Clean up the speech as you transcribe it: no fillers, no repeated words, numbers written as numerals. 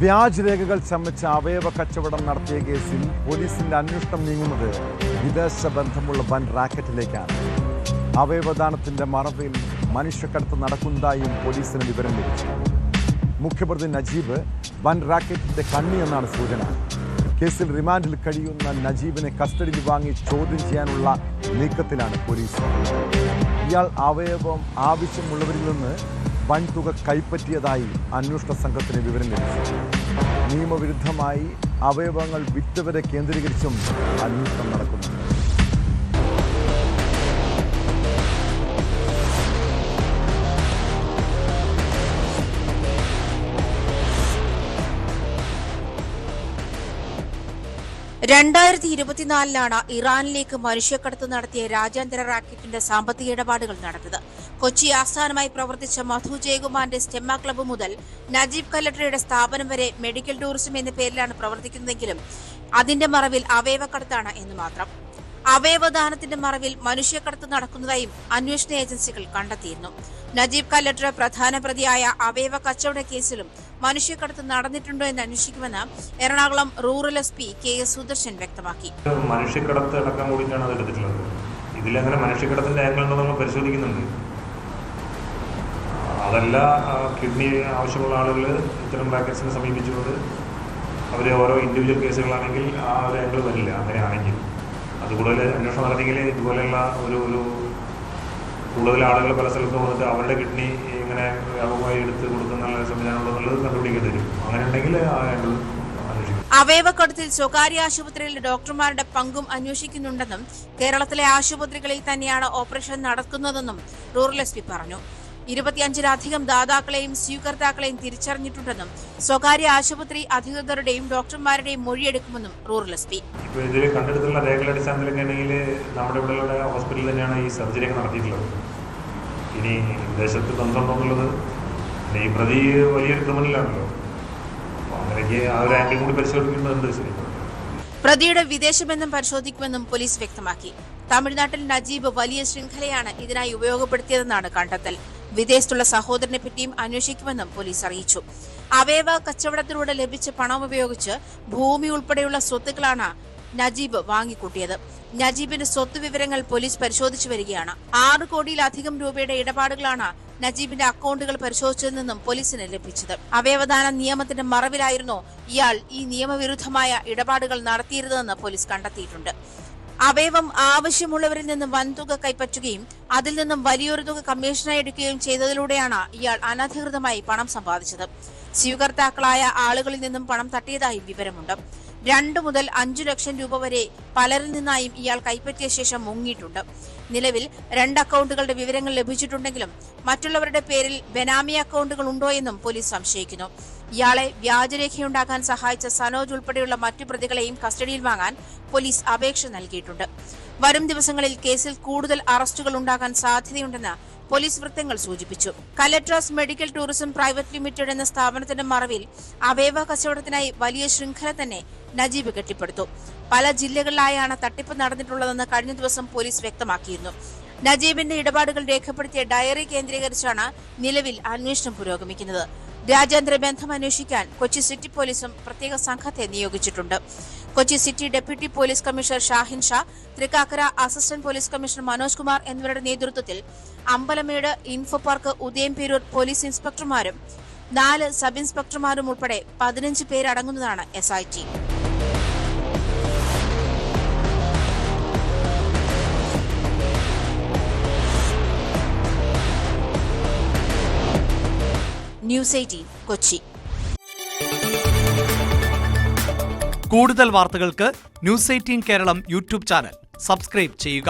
വ്യാജരേഖകൾ ചമച്ച് അവയവ കച്ചവടം നടത്തിയ കേസിൽ പോലീസിന്റെ അന്വേഷണം നീങ്ങുന്നത് വിദേശ ബന്ധമുള്ള വൻ റാക്കറ്റിലേക്കാണ്. അവയവദാനത്തിന്റെ മറവിൽ മനുഷ്യക്കടത്ത് നടക്കുന്നതായും പോലീസിന് വിവരം ലഭിച്ചു. മുഖ്യപ്രതി നജീബ് വൻ റാക്കറ്റിന്റെ കണ്ണി എന്നാണ് സൂചന. കേസിൽ റിമാൻഡിൽ കഴിയുന്ന നജീബിനെ കസ്റ്റഡിയിൽ വാങ്ങി ചോദ്യം ചെയ്യാനുള്ള നീക്കത്തിലാണ് പോലീസ്. ഇയാൾ അവയവം ആവശ്യമുള്ളവരിൽ നിന്ന് വൻതുക കൈപ്പറ്റിയതായി അന്വേഷണ സംഘത്തിന് വിവരം ലഭിച്ചു. നിയമവിരുദ്ധമായി അവയവങ്ങൾ വിറ്റവരെ കേന്ദ്രീകരിച്ചും അന്വേഷണം നടക്കുന്നു. ഇറാനിലേക്ക് മനുഷ്യക്കടത്ത് നടത്തിയ രാജ്യാന്തര റാക്കറ്റിന്റെ സാമ്പത്തിക ഇടപാടുകൾ നടന്നത്. കൊച്ചി ആസ്ഥാനമായി പ്രവർത്തിച്ച മധു ജയകുമാറിന്റെ സ്റ്റെമ്മ ക്ലബ്ബ് മുതൽ നജീബ് കല്ലട്ടറയുടെ സ്ഥാപനം വരെ മെഡിക്കൽ ടൂറിസം എന്ന പേരിലാണ് പ്രവർത്തിക്കുന്നതെങ്കിലും അതിന്റെ മറവിൽ അവയവക്കടത്താണ് എന്ന് മാത്രം. അവയവദാനത്തിന്റെ മറവിൽ മനുഷ്യക്കടത്ത് നടക്കുന്നതായും അന്വേഷണ ഏജൻസികൾ കണ്ടെത്തിയിരുന്നു. നജീബ് കല്ലട്ടറ പ്രധാന പ്രതിയായ അവയവ കച്ചവട കേസിലും മനുഷ്യക്കടത്ത് നടന്നിട്ടുണ്ടോ എന്ന് അന്വേഷിക്കുമെന്ന് Ernakulam rural SP KS Sudarshan വ്യക്തമാക്കി. മനുഷ്യക്കടത്ത് അടക്കം കൂടിയിട്ടാണ് അത് എടുത്തിട്ടുള്ളത്. ഇതിലങ്ങനെ മനുഷ്യക്കടത്തിന്റെ ആംഗിൾ നമ്മൾ പരിശോധിക്കുന്നുണ്ട്. അതല്ല, കിഡ്നി ആവശ്യമുള്ള ആളുകൾ ഇത്തരം റാക്കറ്റ്സിനെ സമീപിച്ചുകൊണ്ട് അവർ ഓരോ ഇൻഡിവിജ്വൽ കേസുകളാണെങ്കിൽ ആ ഒരു ആംഗിൾ വരില്ല. അങ്ങനെയാണെങ്കിൽ അത് കൂടുതൽ അന്വേഷണം നടത്തിയെങ്കിൽ ഇതുപോലെയുള്ള ഒരു കൂടുതൽ ആളുകൾ പല സ്ഥലത്ത് വന്നിട്ട് അവരുടെ കിഡ്നി ഇങ്ങനെ വ്യാപകമായി എടുത്ത് കൊടുക്കുന്ന സംവിധാനമുണ്ടെന്നുള്ളത് കണ്ടുപിടിക്കേണ്ടി വരും. അങ്ങനെ ഉണ്ടെങ്കിൽ ആ ആംഗിൾ അന്വേഷിക്കും. അവയവക്കടത്തിൽ സ്വകാര്യ ആശുപത്രിയിലെ ഡോക്ടർമാരുടെ പങ്കും അന്വേഷിക്കുന്നുണ്ടെന്നും കേരളത്തിലെ ആശുപത്രികളിൽ തന്നെയാണ് ഓപ്പറേഷൻ നടക്കുന്നതെന്നും റൂറൽ SP പറഞ്ഞു. 25-ലധികം ദാതാക്കളെയും സ്വീകർത്താക്കളെയും തിരിച്ചറിഞ്ഞിട്ടുണ്ടെന്നും സ്വകാര്യ ആശുപത്രി അധികൃതരുടെയും ഡോക്ടർമാരുടെയും മൊഴിയെടുക്കുമെന്നും റൂറൽ SP. ഇതിൽ കണ്ടെടുത്തുള്ള രേഖകളുടെ അടിസ്ഥാനത്തിലൊക്കെയാണെങ്കിൽ നമ്മുടെ ഇവിടെയുള്ള ഹോസ്പിറ്റലിൽ തന്നെയാണ് ഈ സർജറിയൊക്കെ നടത്തിയിട്ടുള്ളത്. ഇനി വിദേശത്ത് ബന്ധമുണ്ടെന്നുള്ളത് ഈ പ്രതി വലിയൊരു ക്രിമിനലാണല്ലോ. അങ്ങനെയൊക്കെ ആ ഒരു ആംഗിൾ കൂടി പരിശോധിക്കേണ്ടതുണ്ട്. ശരി, പ്രതിയുടെ വിദേശബന്ധം പരിശോധിക്കുമെന്നും പോലീസ് വ്യക്തമാക്കി. തമിഴ്നാട്ടിൽ നജീബ് വലിയ ശൃംഖലയാണ് ഇതിനായി ഉപയോഗപ്പെടുത്തിയതെന്നാണ് കണ്ടെത്തൽ. വിദേശത്തുള്ള സഹോദരനെ പറ്റിയും അന്വേഷിക്കുമെന്നും പോലീസ് അറിയിച്ചു. അവയവ കച്ചവടത്തിലൂടെ ലഭിച്ച പണം ഉപയോഗിച്ച് ഭൂമി ഉൾപ്പെടെയുള്ള സ്വത്തുക്കളാണ് നജീബ് വാങ്ങിക്കൂട്ടിയത്. നജീബിന്റെ സ്വത്ത് വിവരങ്ങൾ പോലീസ് പരിശോധിച്ചു വരികയാണ്. 6 കോടിയിലധികം രൂപയുടെ ഇടപാടുകളാണ് നജീബിന്റെ അക്കൗണ്ടുകൾ പരിശോധിച്ചതെന്നും പോലീസിന് ലഭിച്ചത്. അവയവദാന നിയമത്തിന്റെ മറവിലായിരുന്നോ ഇയാൾ ഈ നിയമവിരുദ്ധമായ ഇടപാടുകൾ നടത്തിയിരുന്നതെന്ന് പോലീസ് കണ്ടെത്തിയിട്ടുണ്ട്. അവയവം ആവശ്യമുള്ളവരിൽ നിന്ന് വൻതുക കൈപ്പറ്റുകയും അതിൽ നിന്നും വലിയൊരു തുക കമ്മീഷനായി എടുക്കുകയും ചെയ്തതിലൂടെയാണ് ഇയാൾ അനധികൃതമായി പണം സമ്പാദിച്ചത്. സ്വീകർത്താക്കളായ ആളുകളിൽ നിന്നും പണം തട്ടിയതായും വിവരമുണ്ട്. 2 മുതൽ 5 ലക്ഷം രൂപ വരെ പലരിൽ നിന്നായും ഇയാൾ കൈപ്പറ്റിയ ശേഷം മുങ്ങിയിട്ടുണ്ട്. നിലവിൽ 2 അക്കൗണ്ടുകളുടെ വിവരങ്ങൾ ലഭിച്ചിട്ടുണ്ടെങ്കിലും മറ്റുള്ളവരുടെ പേരിൽ ബെനാമി അക്കൗണ്ടുകൾ ഉണ്ടോ എന്നും പോലീസ് സംശയിക്കുന്നു. ഇയാളെ വ്യാജരേഖയുണ്ടാക്കാൻ സഹായിച്ച സനോജ് ഉൾപ്പെടെയുള്ള മറ്റു പ്രതികളെയും കസ്റ്റഡിയിൽ വാങ്ങാൻ പോലീസ് അപേക്ഷ നൽകിയിട്ടുണ്ട്. വരും ദിവസങ്ങളിൽ കേസിൽ കൂടുതൽ അറസ്റ്റുകൾ ഉണ്ടാകാൻ സാധ്യതയുണ്ടെന്ന് പോലീസ് വൃത്തങ്ങൾ സൂചിപ്പിച്ചു. കല്ലട്രാസ് മെഡിക്കൽ ടൂറിസം പ്രൈവറ്റ് ലിമിറ്റഡ് എന്ന സ്ഥാപനത്തിന്റെ മറവിൽ അവയവ കച്ചവടത്തിനായി വലിയ ശൃംഖല തന്നെ നജീബ് കെട്ടിപ്പടുത്തു. പല ജില്ലകളിലായാണ് തട്ടിപ്പ് നടന്നിട്ടുള്ളതെന്ന് കഴിഞ്ഞ ദിവസം പോലീസ് വ്യക്തമാക്കിയിരുന്നു. നജീബിന്റെ ഇടപാടുകൾ രേഖപ്പെടുത്തിയ ഡയറി കേന്ദ്രീകരിച്ചാണ് നിലവിൽ അന്വേഷണം പുരോഗമിക്കുന്നത്. രാജ്യാന്തര ബന്ധം അന്വേഷിക്കാൻ കൊച്ചി സിറ്റി പോലീസും പ്രത്യേക സംഘത്തെ നിയോഗിച്ചിട്ടുണ്ട്. Kochi city deputy police commissioner Shahin Shah, Thrikkakara assistant police commissioner Manoj Kumar എന്നിവരുടെ നേതൃത്വത്തിൽ Ambalamedu info park Udayamperoor police ഇൻസ്പെക്ടർമാരും 4 സബ് ഇൻസ്പെക്ടർമാരും ഉൾപ്പെടെ 15 പേരടങ്ങുന്നതാണ് SIT. ന്യൂസ് 18 കൊച്ചി. കൂടുതൽ വാർത്തകൾക്ക് news 18 Keralam YouTube channel subscribe ചെയ്യുക.